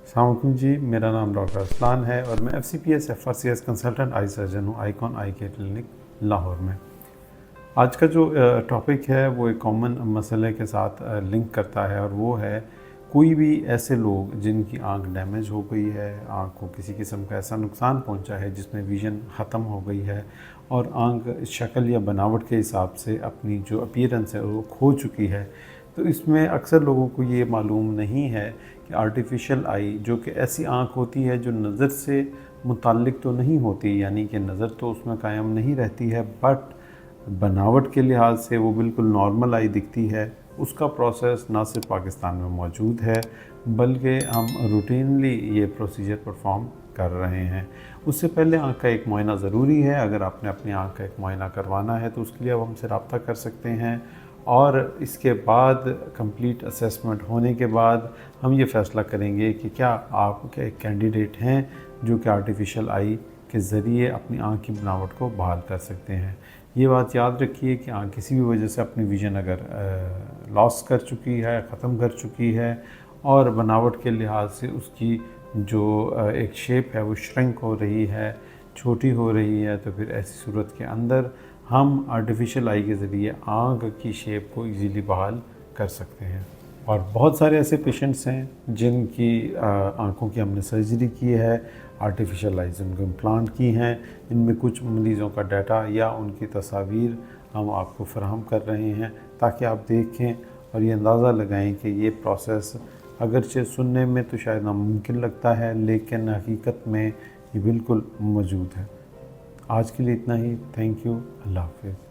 अस्सलाम वालेकुम जी, मेरा नाम डॉक्टर अरसलान है और मैं FCPS FRCS consultant eye surgeon हूँ आइकॉन आई केयर क्लिनिक लाहौर में। आज का जो टॉपिक है वो एक कॉमन मसले के साथ लिंक करता है और वो है कोई भी ऐसे लोग जिनकी आंख डैमेज हो गई है, आंख को किसी किस्म का ऐसा नुकसान पहुंचा है जिसमें विज़न ख़त्म हो गई है और आंख शक्ल या बनावट के हिसाब से अपनी जो अपीयरेंस है वो खो चुकी है। तो इसमें अक्सर लोगों को ये मालूम नहीं है कि आर्टिफिशियल आई जो कि ऐसी आंख होती है जो नज़र से मुताल्लिक तो नहीं होती, यानी कि नज़र तो उसमें कायम नहीं रहती है, बट बनावट के लिहाज से वो बिल्कुल नॉर्मल आई दिखती है। उसका प्रोसेस ना सिर्फ पाकिस्तान में मौजूद है बल्कि हम रूटीनली ये प्रोसीजर परफॉर्म कर रहे हैं। उससे पहले आँख का एक मुआयना ज़रूरी है। अगर आपने अपनी आँख का एक मुआयना करवाना है तो उसके लिए आप हमसे रब्ता कर सकते हैं और इसके बाद कंप्लीट असेसमेंट होने के बाद हम ये फ़ैसला करेंगे कि क्या आप एक कैंडिडेट हैं जो कि आर्टिफिशियल आई के ज़रिए अपनी आँख की बनावट को बहाल कर सकते हैं। ये बात याद रखिए कि आँख किसी भी वजह से अपनी विज़न अगर लॉस कर चुकी है, ख़त्म कर चुकी है और बनावट के लिहाज से उसकी जो एक शेप है वो श्रिंक हो रही है, छोटी हो रही है, तो फिर ऐसी सूरत के अंदर हम आर्टिफिशियल आई के ज़रिए आँख की शेप को इजीली बहाल कर सकते हैं। और बहुत सारे ऐसे पेशेंट्स हैं जिनकी आँखों की हमने सर्जरी की है, आर्टिफिशियल आइज़ उनको इम्प्लांट की हैं। इनमें कुछ मरीज़ों का डाटा या उनकी तस्वीर हम आपको फराहम कर रहे हैं ताकि आप देखें और ये अंदाज़ा लगाएं कि ये प्रोसेस अगरचे सुनने में तो शायद नामुमकिन लगता है, लेकिन हकीकत में ये बिल्कुल मौजूद है। आज के लिए इतना ही। Thank you. अल्लाह हाफ़िज़।